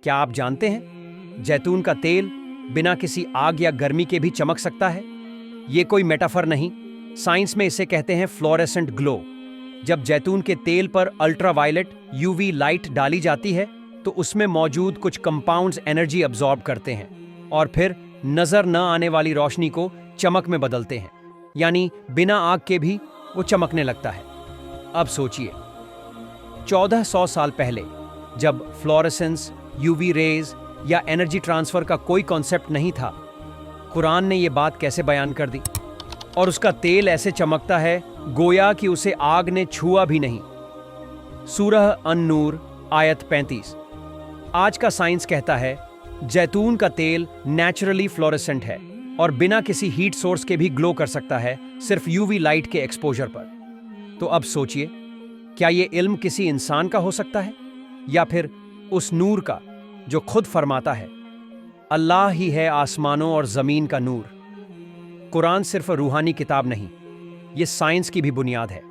क्या आप जानते हैं जैतून का तेल बिना किसी आग या गर्मी के भी चमक सकता है? ये कोई मेटाफर नहीं, साइंस में इसे कहते हैं फ्लोरेसेंट ग्लो। जब जैतून के तेल पर अल्ट्रावायलेट यूवी लाइट डाली जाती है तो उसमें मौजूद कुछ कंपाउंड्स एनर्जी अब्सॉर्ब करते हैं और फिर नजर न आने वाली रोशनी को चमक में बदलते हैं, यानी बिना आग के भी वो चमकने लगता है। अब सोचिए, 1400 साल पहले जब फ्लोरेसेंस, यूवी रेज या एनर्जी ट्रांसफर का कोई कॉन्सेप्ट नहीं था, कुरान ने ये बात कैसे बयान कर दी? और उसका तेल ऐसे चमकता है गोया कि उसे आग ने छुआ भी नहीं। सूरह अन-नूर आयत 35। आज का साइंस कहता है जैतून का तेल नेचुरली फ्लोरेसेंट है और बिना किसी हीट सोर्स के भी ग्लो कर सकता है, सिर्फ यूवी लाइट के एक्सपोजर पर। तो अब सोचिए, क्या ये इल्म किसी इंसान का हो सकता है या फिर उस नूर का जो खुद फरमाता है अल्लाह ही है आसमानों और जमीन का नूर। कुरान सिर्फ रूहानी किताब नहीं, ये साइंस की भी बुनियाद है।